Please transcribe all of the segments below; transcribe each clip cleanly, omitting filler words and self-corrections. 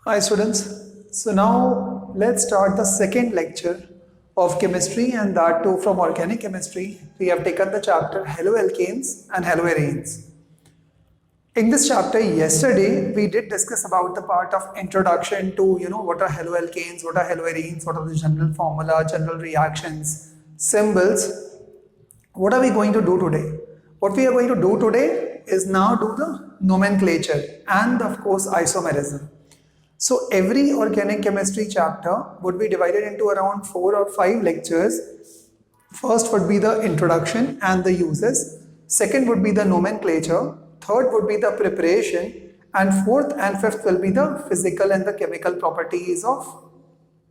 Hi students. So now let's start the second lecture of chemistry and that too from organic chemistry. We have taken the chapter haloalkanes and haloarenes. In this chapter yesterday we did discuss about the part of introduction to what are haloalkanes, what are haloarenes, what are the general formula, general reactions, symbols. What are we going to do today? What we are going to do today is now do the nomenclature and of course isomerism. So every organic chemistry chapter would be divided into around 4 or 5 lectures. First would be the introduction and the uses. Second would be the nomenclature. Third would be the preparation. And fourth and fifth will be the physical and the chemical properties of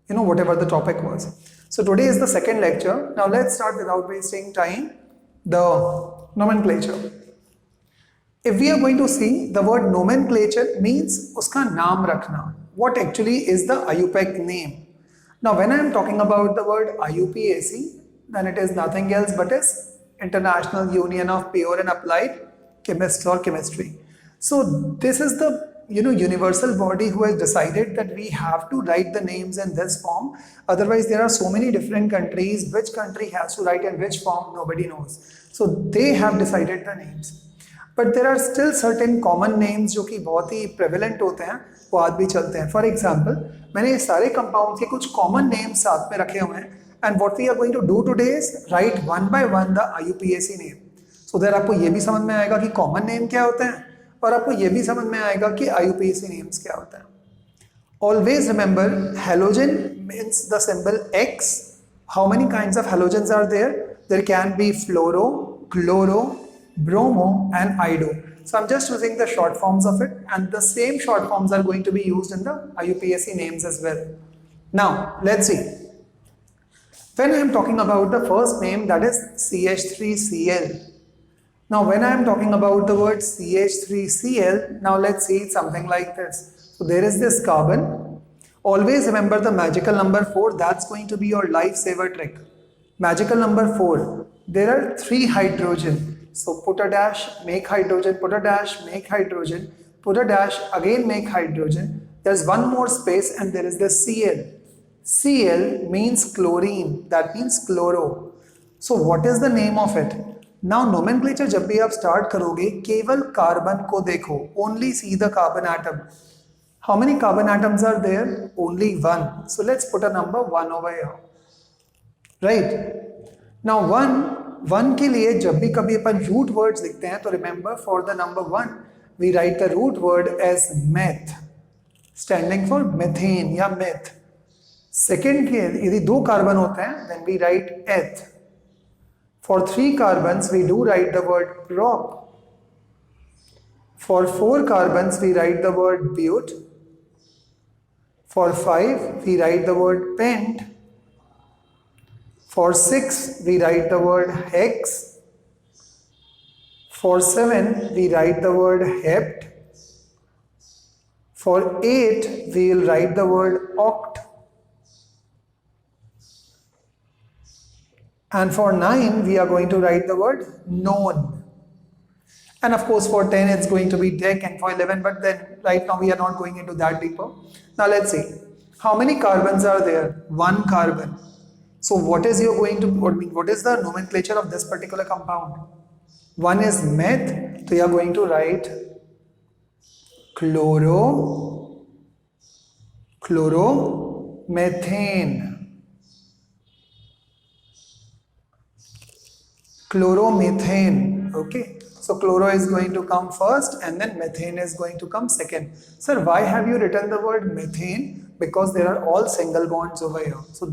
whatever the topic was. So today is the second lecture. Now let's start without wasting time the nomenclature. If we are going to see, the word nomenclature means uska naam rakhna. What actually is the IUPAC name? Now when I am talking about the word IUPAC, then it is nothing else but is International Union of Pure and Applied Chemists or Chemistry. So this is the universal body who has decided that we have to write the names in this form. Otherwise there are so many different countries. Which country has to write in which form, nobody knows. So they have decided the names. But there are still certain common names जो कि बहुत ही prevalent होते हैं, वो आज भी चलते हैं. For example, मैंने ये सारे compounds के कुछ common names साथ में रखे हुए हैं. And what we are going to do today is write one by one the IUPAC name. So that आपको ये भी समझ में आएगा कि common name क्या होते हैं और आपको ये भी समझ में आएगा कि IUPAC names क्या होते हैं. Always remember, halogen means the symbol X. How many kinds of halogens are there? There can be fluoro, chloro, bromo and ido. So I'm just using the short forms of it, and the same short forms are going to be used in the IUPAC names as well. Now let's see. When I am talking about the first name, that is CH3Cl. Now when I am talking about the word CH3Cl, now let's see something like this. So there is this carbon. Always remember the magical number 4. That's going to be your lifesaver trick. Magical number 4. There are 3 hydrogen. So put a dash, make hydrogen, put a dash, make hydrogen, put a dash, again make hydrogen. There's one more space and there is the Cl. Cl means chlorine, that means chloro. So what is the name of it? Now nomenclature जब भी आप start करोगे, केवल carbon को देखो, only see the carbon atom. How many carbon atoms are there? Only 1. So let's put a number 1 over here. Right? Now 1 के लिए जब भी कभी अपन root words लिखते हैं तो remember for the number 1 we write the root word as meth, standing for methane या meth. Second के यदि 2 कार्बन होते हैं then we write eth. For 3 carbons we do write the word prop. For 4 carbons we write the word but. For 5 we write the word pent. For 6 we write the word hex. For 7 we write the word hept. For 8 we will write the word oct. And for 9 we are going to write the word non. And of course for 10 it's going to be dec, and for 11, but then right now we are not going into that deeper. Now let's see. How many carbons are there? 1 carbon. So what is the nomenclature of this particular compound? 1 is meth, so you are going to write chloromethane. Chloromethane, okay. So chloro is going to come first and then methane is going to come second. Sir, why have you written the word methane? Because there are all single bonds over here. So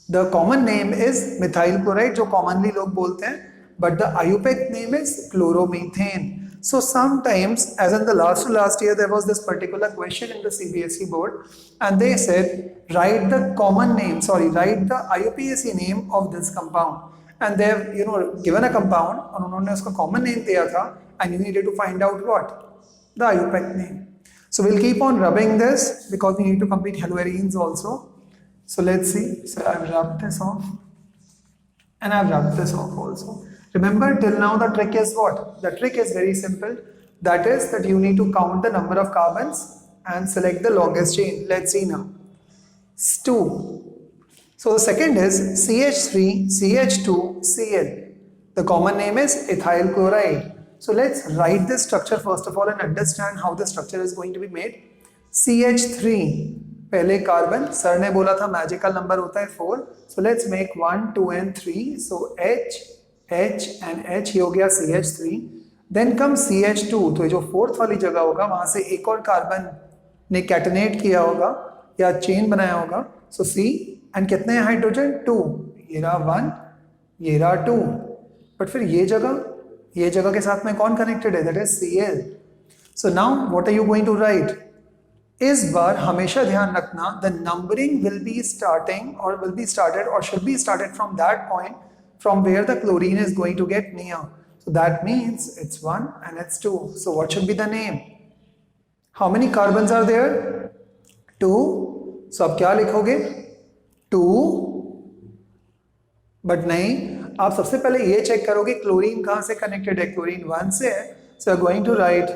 the common name is methyl chloride, जो commonly लोग बोलते हैं, but the IUPAC name is chloromethane. So sometimes, as in the last year, there was this particular question in the CBSE board, and they said write the IUPAC name of this compound. And they have given a compound and उन्होंने उसका common name दिया था, and you needed to find out what? The IUPAC name. So we'll keep on rubbing this because we need to complete haloarenes also. So let's see. So I've rubbed this off and I've rubbed this off also. Remember till now the trick is what? The trick is very simple. That is that you need to count the number of carbons and select the longest chain. Let's see now. 2. So the second is CH3, CH2, Cl. The common name is ethyl chloride. So let's write this structure first of all and understand how the structure is going to be made. CH3, पहले carbon, sir ने बोला था magical number होता है 4. So let's make 1, 2 and 3. So H, H and H, ये हो गया CH3. Then comes CH2. तो जो फोर्थ वाली जगह होगा वहां से एक और कार्बन ने कैटनेट किया होगा या चेन बनाया होगा. सो C एंड कितने हाइड्रोजन 2. ये रहा 1, ये रहा 2. बट फिर ये जगह के साथ में कौन कनेक्टेड है? That is Cl. So now what are you going to write? इस बार हमेशा ध्यान रखना the numbering will be starting or will be started or should be started from that point from where the chlorine is going to get near. So that means it's 1 and it's 2. So what should be the name? How many carbons are there? 2. So आप क्या लिखोगे? 2. But नहीं, आप सबसे पहले ये check करोगे chlorine कहां से कनेक्टेड है. क्लोरीन 1 से है. So you're going to write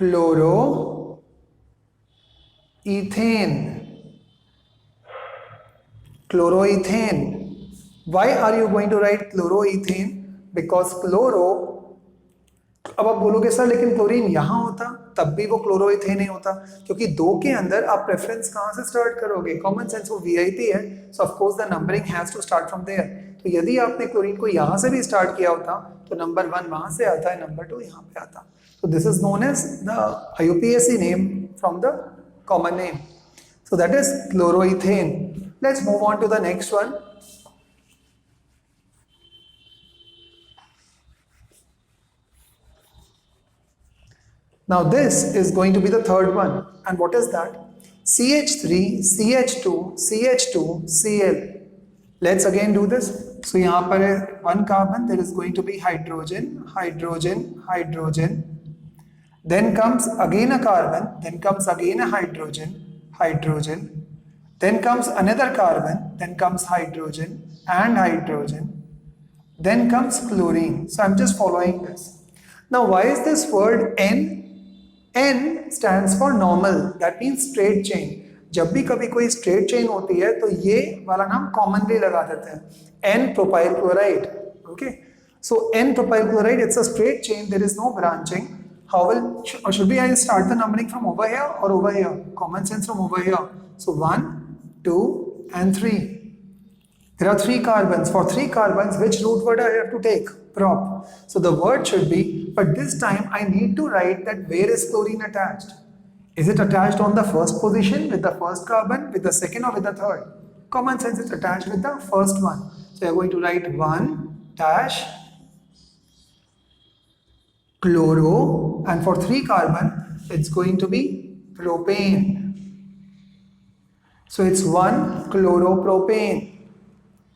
chloroethane. Chloroethane. Why are you going to write chloroethane? Because chloro, अब आप बोलोगे सर लेकिन क्लोरीन यहां होता तब भी वो क्लोरोइथेन नहीं होता, क्योंकि 2 के अंदर आप प्रेफरेंस कहां से स्टार्ट करोगे? कॉमन सेंस, वो वीआईपी है. So of course the numbering has to start from there. तो यदि आपने क्लोरीन को यहां से भी स्टार्ट किया होता तो नंबर 1 वहां से आता है, नंबर 2 यहां पे आता. तो this is known as the IUPAC name from the common name. So that is chloroethane. Let's move on to the next one. Now this is going to be the third one. And what is that? CH3, CH2, CH2, Cl. Let's again do this. So यहाँ पर है 1 carbon, there is going to be hydrogen, hydrogen, hydrogen. Then comes again a carbon, then comes again a hydrogen, hydrogen. Then comes another carbon, then comes hydrogen and hydrogen. Then comes chlorine. So I'm just following this. Now why is this word N? N stands for normal. That means straight chain. जब भी कभी कोई straight chain होती है तो ये वाला नाम commonly लगा देते हैं. N propyl chloride. Okay. So N propyl chloride, it's a straight chain. There is no branching. How will or should we I start the numbering from over here or over here? Common sense, from over here. So 1, 2 and 3. There are 3 carbons. For 3 carbons, which root word I have to take? Prop. So the word should be, but this time I need to write that where is chlorine attached. Is it attached on the first position with the first carbon, with the second or with the third? Common sense, it's attached with the first one. So you're going to write 1 dash chloro, and for 3 carbon, it's going to be propane. So it's 1 chloropropane.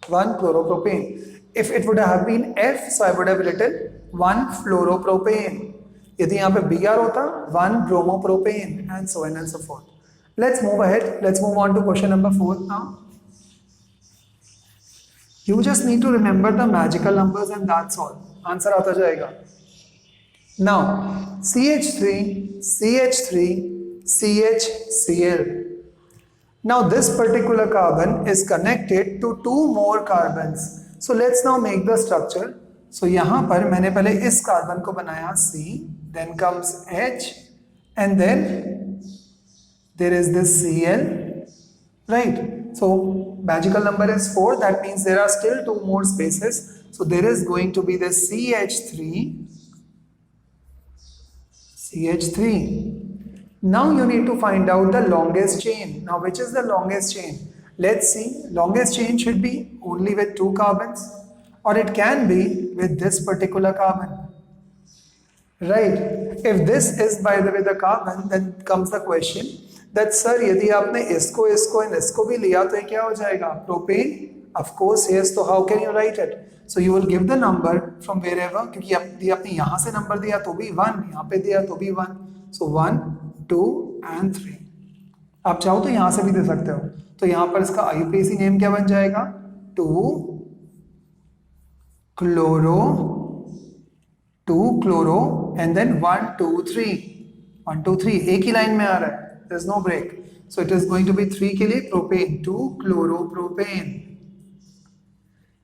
1 chloropropane. If it would have been F, so I would have written 1 fluoropropane. यदि यहाँ पे Br होता 1 bromopropane and so on and so forth. Let's move ahead. Let's move on to question number 4 now. You just need to remember the magical numbers and that's all. Answer आता जाएगा. Now CH3, CH3, CHCl. Now this particular carbon is connected to 2 more carbons. So let's now make the structure. So यहाँ पर मैंने पहले इस carbon को बनाया C, then comes H, and then there is this Cl, right? So magical number is 4. That means there are still 2 more spaces. So there is going to be this CH3, CH3. Now you need to find out the longest chain. Now which is the longest chain? Let's see. Longest chain should be only with 2 carbons, or it can be with this particular carbon, right? If this is by the way the carbon, then comes the question that sir यदि आपने इसको and इसको भी लिया तो ये क्या हो जाएगा? Propane? Of course yes. So how can you write it? So you will give the number from wherever, क्योंकि आपने यहाँ से नंबर दिया तो भी 1, यहाँ पे दिया तो भी 1. So 1, 2 and 3. आप चाहो तो यहाँ से भी दे सकते हो. तो यहाँ पर इसका IUPAC नेम क्या बन जाएगा? 2 chloro and then 1, 2, 3. 1 2 3 एक ही लाइन में आ रहा है, there is no break, so it is going to be 3 के लिए propane, 2 chloropropane.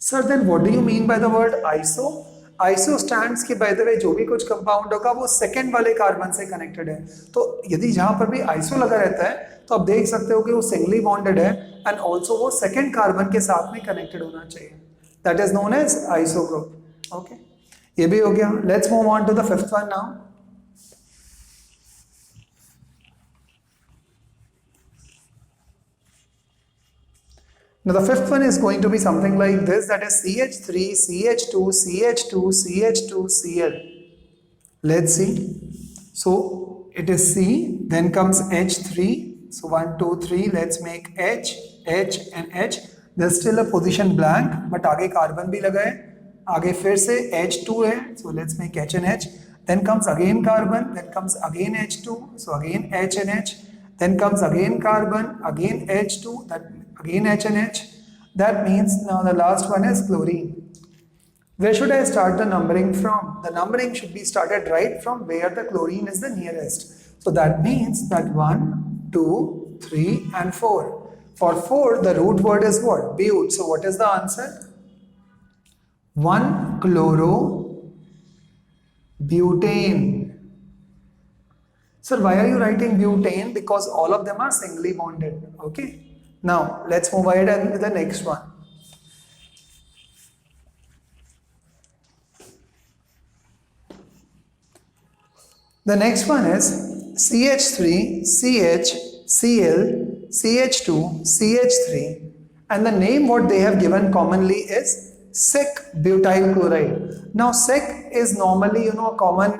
Sir then what do you mean by the word iso? Iso stands कि बाय द वे जो भी कुछ कंपाउंड होगा वो सेकंड वाले कार्बन से कनेक्टेड है. तो यदि जहां पर भी आइसो लगा रहता है तो आप देख सकते हो कि वो सिंगली बॉन्डेड है एंड ऑल्सो वो सेकंड कार्बन के साथ में कनेक्टेड होना चाहिए. That is known as iso group. Okay, ये भी हो गया. Let's move on to the fifth one now. Now the fifth one is going to be something like this, that is CH3, CH2, CH2, CH2, Cl. Let's see. So it is C, then comes H3. So 1, 2, 3. Let's make H, H and H. There's still a position blank, but आगे carbon भी लगा है. आगे फिर से H2 है. So let's make H and H. Then comes again carbon. Then comes again H2. So again H and H. Then comes again carbon. Again H2. That again H and H. That means now the last one is chlorine. Where should I start the numbering from? The numbering should be started right from where the chlorine is the nearest. So that means that 1, 2, 3 and 4. For 4 the root word is what? But. So what is the answer? 1 chlorobutane. Sir, why are you writing butane? Because all of them are singly bonded. Okay. Now let's move ahead and with the next one. The next one is CH3, CH, Cl, CH2, CH3, and the name what they have given commonly is sec butyl chloride. Now sec is normally a common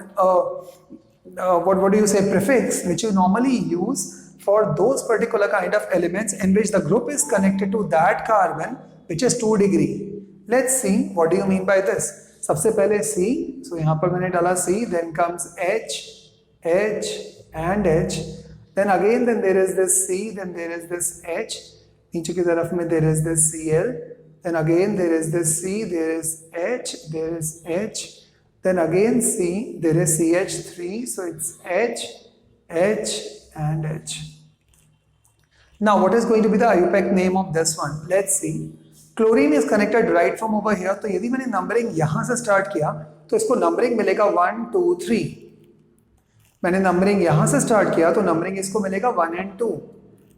what do you say, prefix which you normally use for those particular kind of elements in which the group is connected to that carbon which is 2 degree. Let's see what do you mean by this. सबसे पहले C, so यहाँ पर मैंने डाला C, then comes H, H and H, then again then there is this C, then there is this H, नीचे की तरफ में there is this Cl, then again there is this C, there is H, there is H, then again C, there is CH3, so it's H, H and H. Now what is going to be the IUPAC name of this one? Let's see. Chlorine is connected right from over here. तो यदि मैंने numbering यहाँ से start किया तो इसको numbering मिलेगा 1, 2, 3. मैंने नंबरिंग यहाँ से स्टार्ट किया तो नंबरिंग इसको मिलेगा 1 and 2.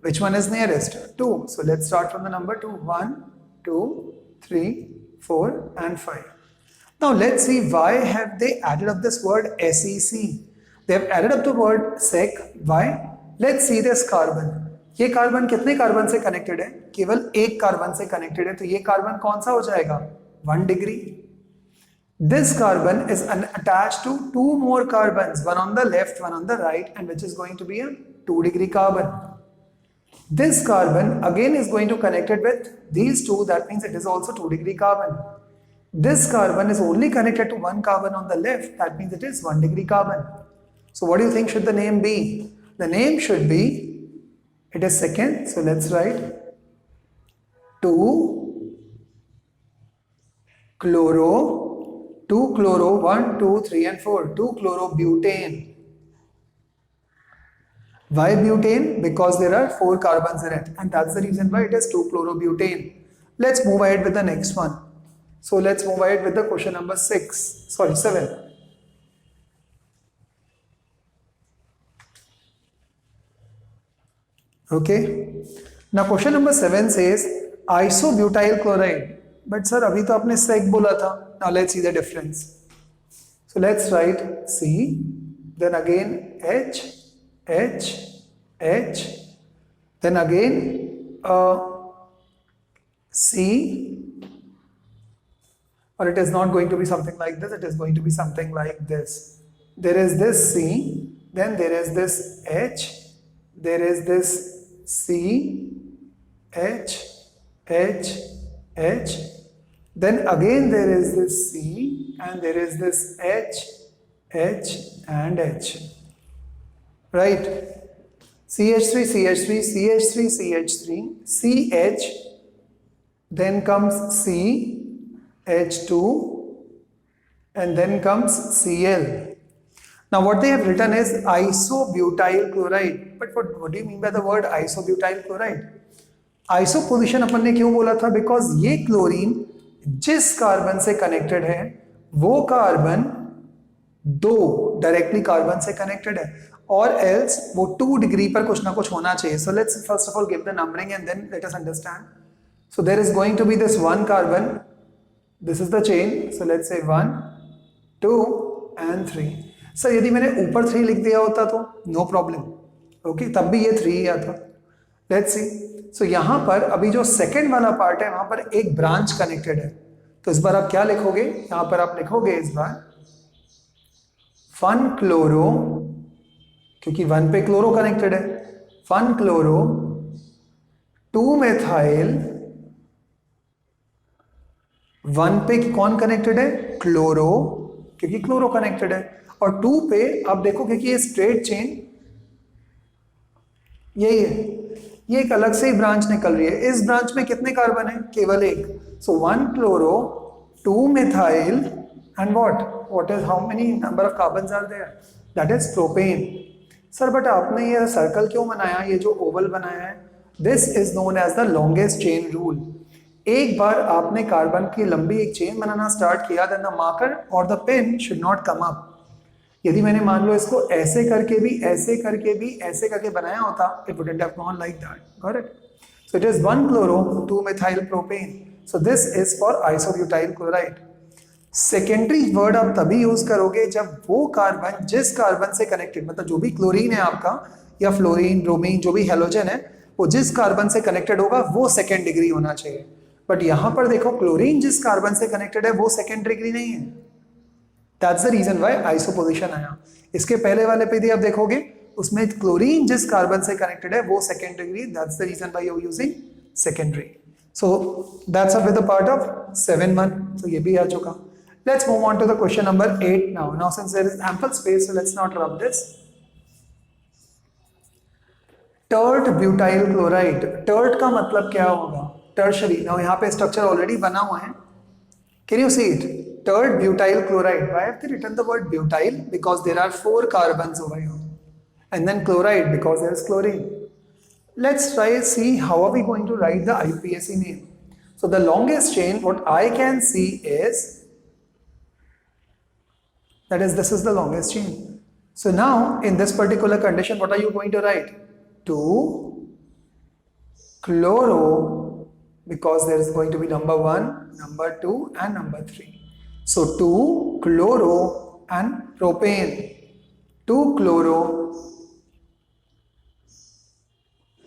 Which one is nearest? 2. So let's start from the number 2. 1, 2, 3, 4 and 5. Now let's see why have they added up this word SEC. They have added up the word sec. Why? Let's see this carbon. ये carbon कितने carbon से connected है? केवल एक carbon से connected है. तो ये कार्बन कौन सा हो जाएगा? 1 degree. This carbon is attached to 2 more carbons, one on the left, one on the right, and which is going to be a 2 degree carbon. This carbon again is going to connect it with these two. That means it is also 2 degree carbon. This carbon is only connected to one carbon on the left. That means it is 1 degree carbon. So what do you think should the name be? The name should be, it is second, so let's write 2 chloro, 1, 2, 3 and 4, 2 chlorobutane. Why butane? Because there are 4 carbons in it, and that's the reason why it is 2 chlorobutane. Let's move ahead with the next one. So let's move ahead with the question number 7. Okay, now question number 7 says isobutyl chloride. But sir, अभी तो आपने sec बोला था. Now let's see the difference. So let's write C, then again H, H, H, then again C, or it is not going to be something like this, it is going to be something like this. There is this C, then there is this H, there is this C, H, H, H, then again there is this C, and there is this H, H and H. Right? CH3, CH3, CH3, CH3, CH, then comes C, H2, and then comes Cl. Now what they have written is isobutyl chloride. But what do you mean by the word isobutyl chloride? Iso position अपन ने क्यों बोला था? Because ये chlorine जिस carbon से connected है वो कार्बन दो डायरेक्टली कार्बन से कनेक्टेड है, और एल्स वो 2 डिग्री पर कुछ ना कुछ होना चाहिए. So let's first of all give the numbering and then let us understand. So there is going to be this one carbon, this is the chain. So let's say 1 2 and 3. Sir यदि मैंने ऊपर 3 लिख दिया होता तो no problem, okay, तब भी ये 3 ही आता. Let's see. सो यहां पर अभी जो सेकंड वाला पार्ट है वहां पर एक ब्रांच कनेक्टेड है, तो इस बार आप क्या लिखोगे? यहां पर आप लिखोगे इस बार 1 क्लोरो, क्योंकि 1 पे क्लोरो कनेक्टेड है, 1 क्लोरो 2 मेथाइल. 1 पे कौन कनेक्टेड है? क्लोरो, क्योंकि क्लोरो कनेक्टेड है. और 2 पे आप देखोगे कि ये स्ट्रेट चेन यही है, ये एक अलग से ही ब्रांच निकल रही है. इस ब्रांच में कितने कार्बन है? केवल एक. सो 1 chloro 2 methyl and what is how many number of carbons are there? That is propane. Sir but आपने ये सर्कल क्यों बनाया, ये जो ओवल बनाया है? This is known as the longest chain rule. एक बार आपने कार्बन की लंबी एक चेन बनाना स्टार्ट किया, then the marker or the pen should not come up. यदि मैंने मान लो इसको ऐसे करके भी ऐसे करके भी ऐसे करके बनाया होता, it wouldn't have gone like that. Correct? So it is 1 chloro 2 methyl propane. So this is for isobutyl chloride. Secondary word आप तभी यूज करोगे जब वो कार्बन जिस कार्बन से कनेक्टेड, मतलब जो भी क्लोरीन है आपका या फ्लोरीन ब्रोमीन जो भी हेलोजन है, वो जिस कार्बन से कनेक्टेड होगा वो सेकेंड डिग्री होना चाहिए. बट यहां पर देखो क्लोरीन जिस कार्बन से कनेक्टेड है वो सेकेंड डिग्री नहीं है. दैट्स द रीजन व्हाई आइसोपोजिशन आया. इसके पहले वाले पे भी आप देखोगे उसमें क्लोरीन जिस कार्बन से कनेक्टेड है वो second degree. That's the reason why you are using secondary. So that's up with the part of 7-1. तो ये भी आ चुका. Let's move on to the question number 8 now. Now since there is ample space, so let's not rub this. Tert butyl chloride. Tert का मतलब क्या होगा? Tertiary. Now यहाँ पे structure already बना हुआ है. Can you see it? Tert butyl chloride. Why have they written the word butyl? Because there are 4 carbons over here. And then chloride because there is chlorine. Let's try see how are we going to write the IPSC name. So the longest chain, what I can see is, that is, this is the longest chain. So now in this particular condition, what are you going to write? 2 chloro, because there is going to be number 1, number 2 and number 3. So 2 chloro and propane. 2 chloro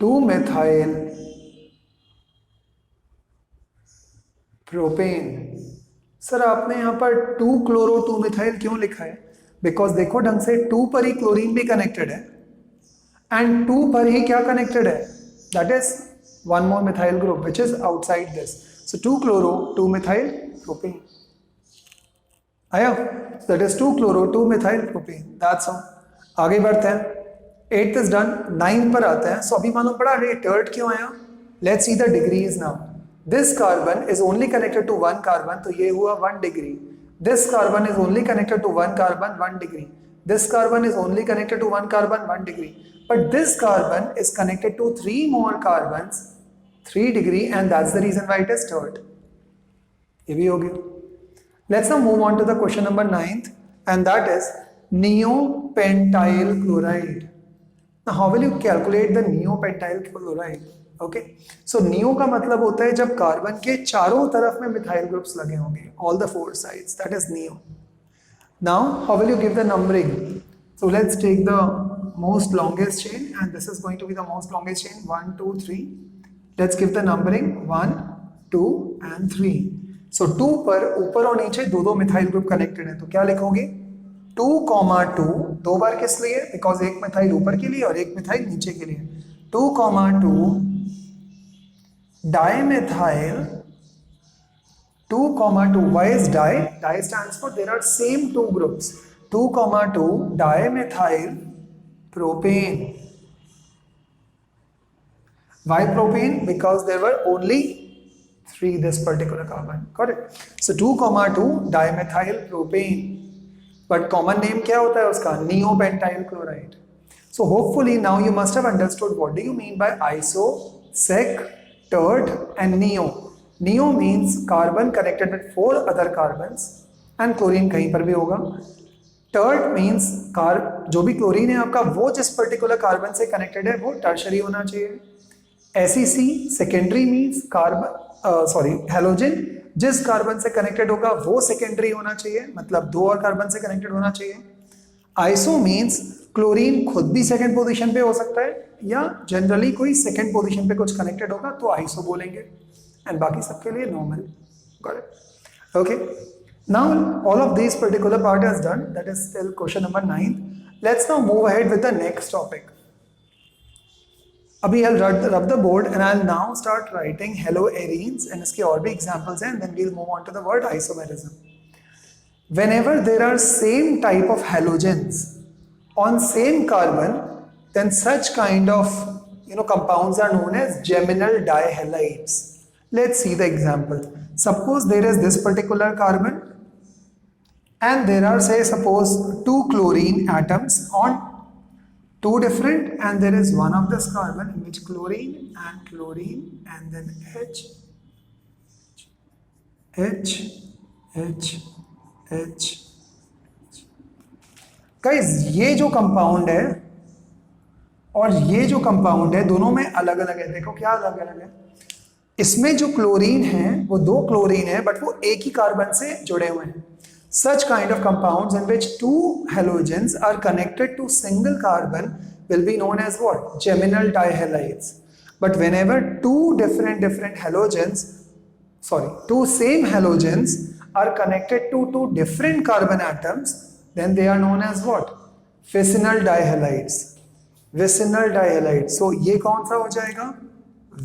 2 methyl propane. Sir आपने यहाँ पर 2 chloro 2 methyl क्यों लिखा है? Because देखो ढंग से 2 पर ही क्लोरीन भी कनेक्टेड है एंड 2 पर ही क्या कनेक्टेड है? That is 1 more methyl group which is outside this. So 2 chloro 2 methyl propane आया. That is 2 chloro 2 methyl propane. That's all. आगे बढ़ते हैं. 8th is done. 9 पर आते हैं. सो अभी मालूम पड़ा ये टर्ट क्यों आया? Let's see the degrees now. This carbon is only connected to 1 carbon, तो ये हुआ 1 degree. This carbon is only connected to 1 carbon, 1 degree. This carbon is only connected to 1 carbon, 1 degree. But this carbon is connected to 3 more carbons, 3 degree, and that's the reason why it is tert. ये भी हो गया. Let's now move on to the question number 9th, and that is neopentyl chloride. Now how will you calculate the neopentyl chloride? Okay. So neo का मतलब होता है जब carbon के चारों तरफ में मिथाइल ग्रुप्स लगे होंगे, all the 4 sides, that is neo. Now how will you give the numbering? So let's take the most longest chain and this is going to be the most longest chain 1 2 3. Let's give the numbering 1 2 and 3. So 2 पर ऊपर और नीचे दो methyl group connected है, तो क्या लिखोगे? 2, 2 दो बार किस लिए? बिकॉज एक मिथाइल ऊपर के लिए और एक मिथाइल नीचे के लिए. 2, 2 dimethyl 2, 2. Why is di? Di stands for there are same 2 groups. 2, 2 dimethyl propane. Why propane? Because there were only 3 this particular carbon. Got it? So 2, 2 dimethyl propane. But common name क्या होता है उसका, neopentyl chloride. So hopefully now you must have understood what do you mean by iso, sec, tert and neo. Neo means carbon connected with 4 other carbons and chlorine कहीं पर भी होगा. Tert means जो भी क्लोरीन है आपका वो जिस पर्टिकुलर कार्बन से कनेक्टेड है वो टर्शरी होना चाहिए. SEC secondary means carbon halogen जिस कार्बन से कनेक्टेड होगा वो सेकेंडरी होना चाहिए, मतलब 2 और कार्बन से कनेक्टेड होना चाहिए. आइसो मीन्स क्लोरीन खुद भी सेकंड पोजीशन पे हो सकता है या जनरली कोई सेकंड पोजीशन पे कुछ कनेक्टेड होगा तो आइसो बोलेंगे, एंड बाकी सबके लिए normal. Got it? Okay, now all of this particular part is done. That is still question number 9. Let's now move ahead with the next topic. अभी I'll rub the board and I'll now start writing haloarenes and इसके और भी examples हैं, and then we'll move on to the word isomerism. Whenever there are same type of halogens on same carbon, then such kind of compounds are known as geminal dihalides. Let's see the example. Suppose there is this particular carbon and there are, say, suppose 2 chlorine atoms on 2 different, and there is one of this carbon in which chlorine and then H. Guys ये जो compound है और ये जो compound है दोनों में अलग अलग है. देखो क्या अलग अलग है. इसमें जो क्लोरीन है वो 2 क्लोरीन है बट वो एक ही कार्बन से जुड़े हुए हैं. Such kind of compounds in which 2 halogens are connected to single carbon will be known as what? Geminal dihalides. But whenever 2 same halogens are connected to 2 different carbon atoms, then they are known as what? Vicinal dihalides. Vicinal dihalides. So ये कौन सा हो जाएगा?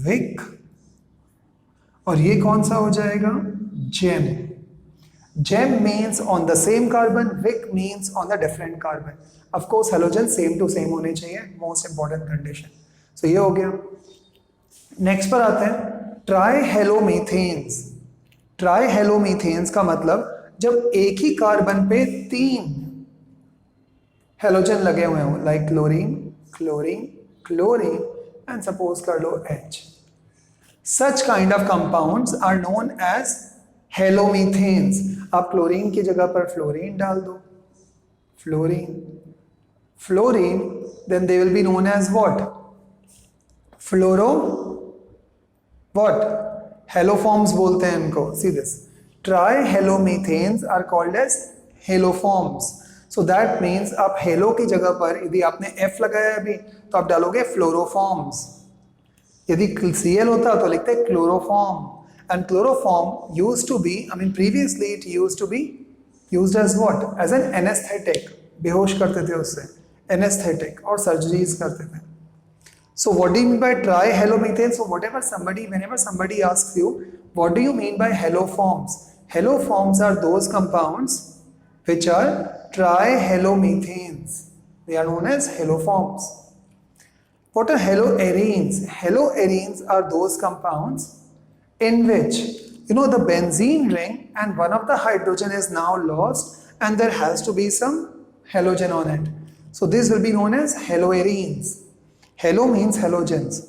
Vic. और ये कौन सा हो जाएगा? Gem. Gem means on the same carbon, Vic means on the different carbon. Of course, halogen same to same होने चाहिए, most important condition. So ये हो गया. Next पर आते हैं ट्राइहेलोमीथेन्स. ट्राइहेलोमीथेन्स का मतलब जब एक ही कार्बन पे 3 हेलोजन लगे हुए हों, लाइक क्लोरीन एंड सपोज कर लो H. Such kind of compounds are known as हेलोमीथेन्स. आप क्लोरीन की जगह पर फ्लोरीन डाल दो, fluorine, then they will be known as what? हेलोफॉर्म्स बोलते हैं इनको. See this, ट्राइहेलोमीथेन्स are called as हेलोफॉर्म्स. So that means आप हेलो की जगह पर यदि आपने F लगाया अभी तो आप डालोगे फ्लोरोफॉर्म्स. यदि Cl होता तो लिखते हैं chloroform. And chloroform used to be, previously it used to be used as what? As an anesthetic. बेहोश करते थे उससे, anesthetic, और surgeries करते थे. So what do you mean by trihalomethane? So whenever somebody asks you, what do you mean by haloforms? Haloforms are those compounds which are trihalomethanes. They are known as haloforms. What are haloarenes? Haloarenes are those compounds in which the benzene ring and one of the hydrogen is now lost and there has to be some halogen on it. So this will be known as haloarenes. Halo means halogens.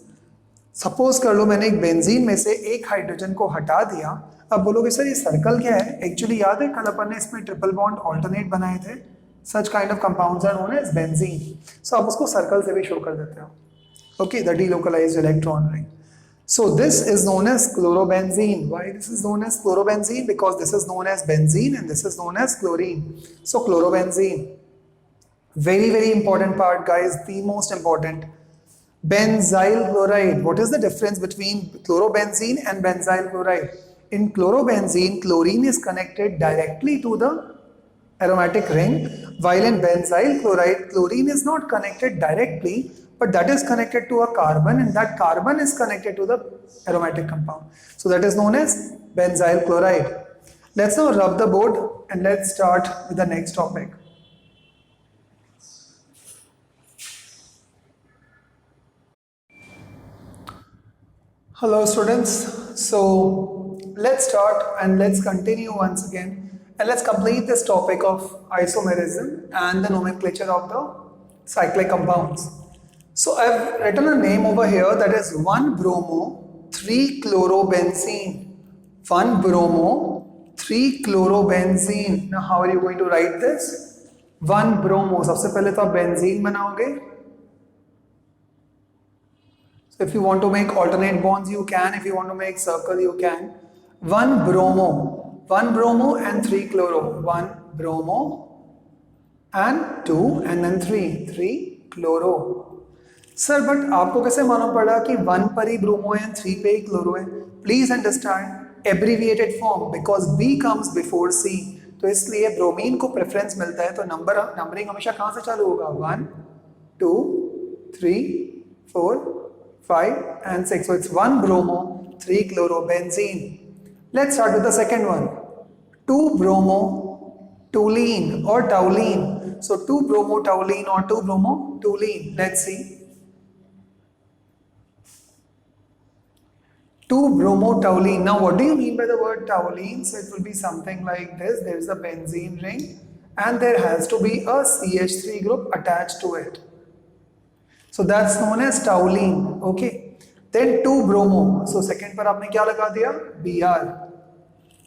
Suppose कर लो मैंने एक benzene में से एक hydrogen को हटा दिया. अब बोलोगे सर ये सर्कल क्या है? एक्चुअली याद है कल अपन ने इसमें ट्रिपल बॉन्ड ऑल्टरनेट बनाए थे. Such kind of compounds are known as benzene. So आप उसको सर्कल से भी शो कर देते हो. Okay, the delocalized electron ring. So this is known as chlorobenzene. Why this is known as chlorobenzene? Because this is known as benzene and this is known as chlorine. So chlorobenzene. Very, very important part, guys. The most important. Benzyl chloride. What is the difference between chlorobenzene and benzyl chloride? In chlorobenzene, chlorine is connected directly to the aromatic ring, while in benzyl chloride, chlorine is not connected directly, but that is connected to a carbon and that carbon is connected to the aromatic compound. So that is known as benzyl chloride. Let's now rub the board and let's start with the next topic. Hello students. So let's start and let's continue once again And let's complete this topic of isomerism and the nomenclature of the cyclic compounds. So I've written a name over here, that is 1-bromo 3-chlorobenzene. 1-bromo 3-chlorobenzene. Now how are you going to write this? 1-bromo, सबसे पहले तो आप benzene बनाओगे. So if you want to make alternate bonds, you can. If you want to make circle, you can. 1-bromo and 3-chloro. 1-bromo and 2 and then 3-chloro. Sir, but आपको कैसे मालूम पड़ा कि 1 पर ही ब्रोमो है and 3 पे ही chloro है? Please understand abbreviated form because B comes before C. तो इसलिए ब्रोमीन को प्रेफरेंस मिलता है, तो नंबरिंग हमेशा कहाँ से चालू होगा? 1, 2, 3, 4, 5 and 6. So it's 1-bromo 3-chlorobenzene. Let's start with the second one. 2-bromo toluene or toluene. So 2-bromo toluene or 2-bromo toluene. Let's see. 2-bromo toluene. Now what do you mean by the word toluene? So it will be something like this. There is a benzene ring and there has to be a CH3 group attached to it. So that's known as toluene. Okay. Then 2-bromo. So second पर आपने क्या लगा दिया? Br.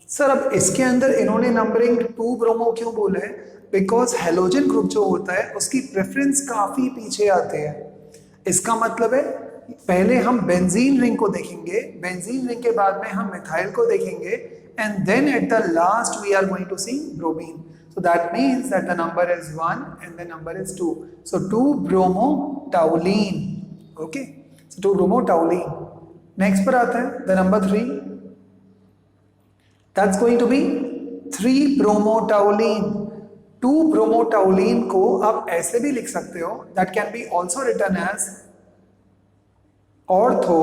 Sir अब इसके अंदर इन्होंने numbering 2-bromo क्यों बोला है? बिकॉज हेलोजन ग्रुप जो होता है उसकी प्रेफरेंस काफी पीछे आते हैं. इसका मतलब है पहले हम बेंजीन रिंग को देखेंगे, बेंजीन रिंग के बाद में हम मिथाइल को देखेंगे, and then at the last we are going to see bromine. So that means that the number is 1 and the number is 2. So 2-bromo toluene. Okay. So 2-bromo toluene. Next पर आता है the number 3. That's going to be 3-bromo toluene. 2-bromo toluene को आप ऐसे भी लिख सकते हो. That can be also written as ortho.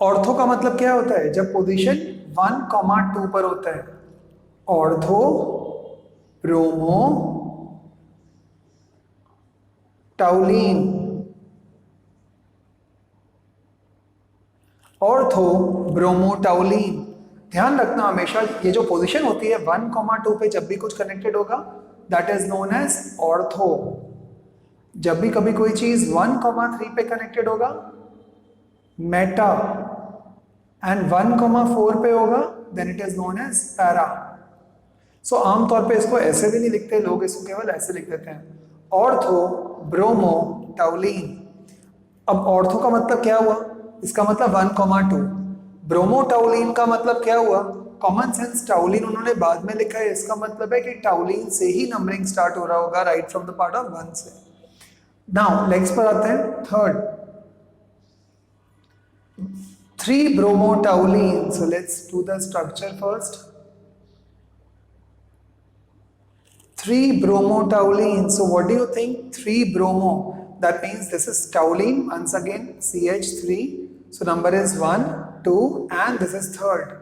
Ortho का मतलब क्या होता है? जब पोजीशन 1, 2 पर होता है. Ortho bromo टाउलिन. Ortho bromo टाउलिन. ध्यान रखना हमेशा ये जो पोजीशन होती है 1, 2 पे जब भी कुछ कनेक्टेड होगा that is known as ortho. जब भी कभी कोई चीज 1, 3 पे कनेक्टेड होगा मेटा, एंड 1, 4 पे होगा then it is known as para. So आमतौर पे इसको ऐसे भी नहीं लिखते लोग, इसको केवल ऐसे लिख देते हैं ऑर्थो ब्रोमो टाउलिन. अब ऑर्थो का मतलब क्या हुआ? इसका मतलब 1, 2. ब्रोमो टाउलिन का मतलब क्या हुआ? कॉमन सेंस टाउलिन उन्होंने बाद में लिखा है, इसका मतलब है कि टाउलिन से ही नंबरिंग स्टार्ट हो रहा होगा right from the part of 1 से. नाउ नेक्स्ट पर आते हैं third 3-bromo toluene. So let's do the structure first. 3-bromo toluene. So what do you think? 3-bromo. That means this is toluene. Once again CH3. So number is 1, 2 and this is third.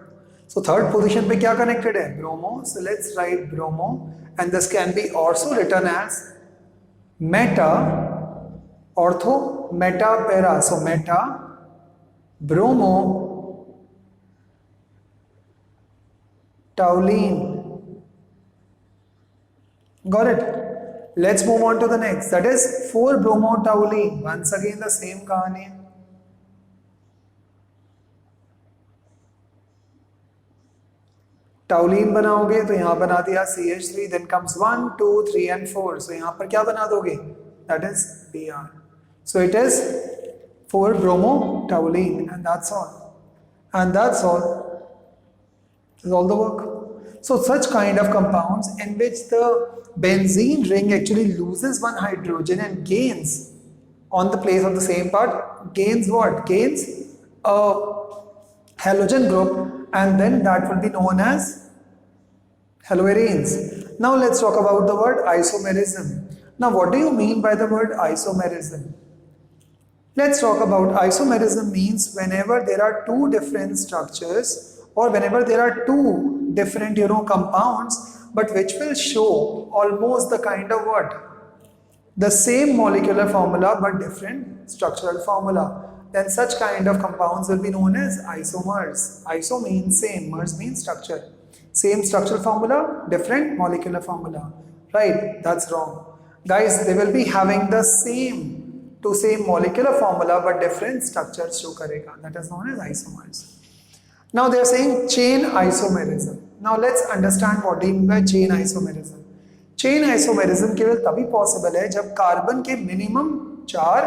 So third position पे क्या connected है? Bromo. So let's write bromo and this can be also written as meta, ortho, meta, para. So meta, bromo, toluene. Got it? Let's move on to the next. That is 4-bromo toluene. Once again the same कहानी है. टाउलिन बनाओगे तो यहां बना दिया CH3, then comes 1, 2, 3 and 4. So यहां पर क्या बना दोगे? That is Br. So it is 4-bromo toluene and that's all. And that's all. This is all the work. So such kind of compounds in which the benzene ring actually loses one hydrogen and gains on the place of the same part, gains what? Gains a halogen group, and then that will be known as haloarenes. Now let's talk about the word isomerism. Now what do you mean by the word isomerism? Let's talk about isomerism. Means whenever there are two different structures or whenever there are two different compounds but which will show almost the kind of what? The same molecular formula but different structural formula. Then such kind of compounds will be known as isomers. Iso means same, mers means structure. Same structural formula, different molecular formula. Right? That's wrong. Guys, they will be having the same molecular formula but different structures show karega. That is known as isomers. Now they are saying chain isomerism. Now let's understand what they mean by chain isomerism. Chain isomerism केवल तभी possible है जब carbon के minimum 4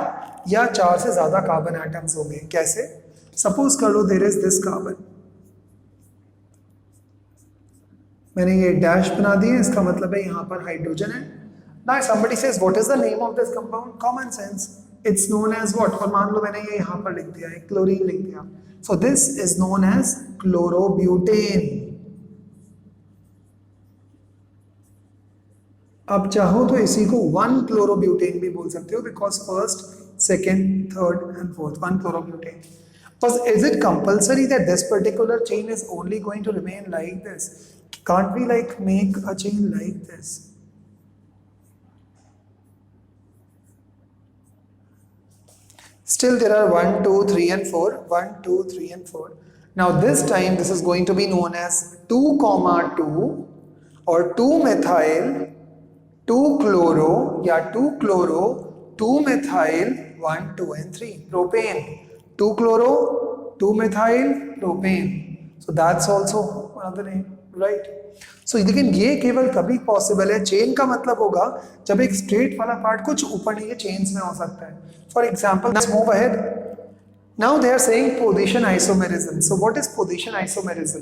या 4 से ज्यादा carbon atoms होंगे. कैसे? सपोज कर लो देयर इज दिस कार्बन, मैंने ये डैश बना दिए, इसका मतलब है यहाँ पर हाइड्रोजन है. Now somebody says what is the name of this compound? Common sense, it's known as what? और मान लो मैंने ये यहाँ पर लिख दिया है, क्लोरीन लिख दिया. So this is known as chlorobutane. अब चाहो तो इसी को 1-chlorobutane भी बोल सकते हो, because first, second, third and fourth 1-chlorobutane. But is it compulsory that this particular chain is only going to remain like this? Can't we like make a chain like this? Still there are 1, 2, 3 and 4. 1, 2, 3 and 4. Now this time this is going to be known as 2,2 or 2-methyl 2-chloro या 2-chloro 2-methyl 1, 2 and 3 propane. 2-chloro 2-methyl propane. So that's also another name, right? So लेकिन ये केवल तभी possible है, chain का मतलब होगा जब एक स्ट्रेट वाला पार्ट कुछ ऊपर नीचे चेन्स में हो सकता है. For example, let's move ahead. Now they are saying position isomerism. So what is position isomerism?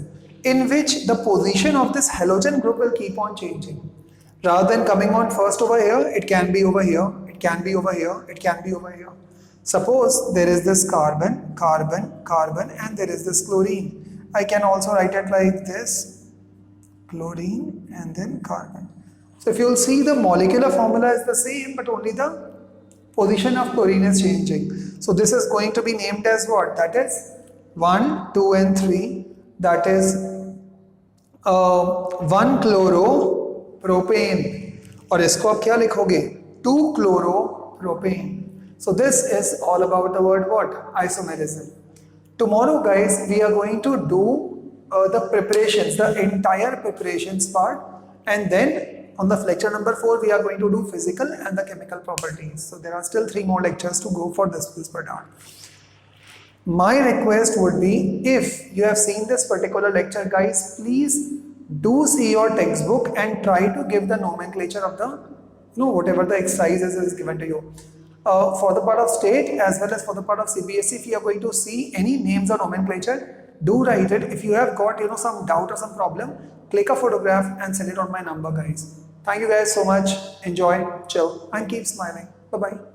In which the position of this halogen group will keep on changing. Rather than coming on first over here, it can be over here, it can be over here, it can be over here. Suppose there is this carbon, carbon, carbon, and there is this chlorine. I can also write it like this, chlorine and then carbon. So if you will see, the molecular formula is the same, but only the position of chlorine is changing. So this is going to be named as what? That is 1, 2 and 3. That is 1-chloro-propane. और इसको आप क्या लिखोगे? 2-chloro-propane. So this is all about the word what? Isomerism. Tomorrow guys, we are going to do the preparations, the entire preparations part, and then on the lecture number 4 we are going to do physical and the chemical properties. So there are still 3 more lectures to go for this part. My request would be, if you have seen this particular lecture guys, please do see your textbook and try to give the nomenclature of the, whatever the exercises is given to you. For the part of state as well as for the part of CBSE, if you are going to see any names or nomenclature, do write it. If you have got some doubt or some problem, click a photograph and send it on my number guys. Thank you guys so much. Enjoy, chill and keep smiling. Bye bye.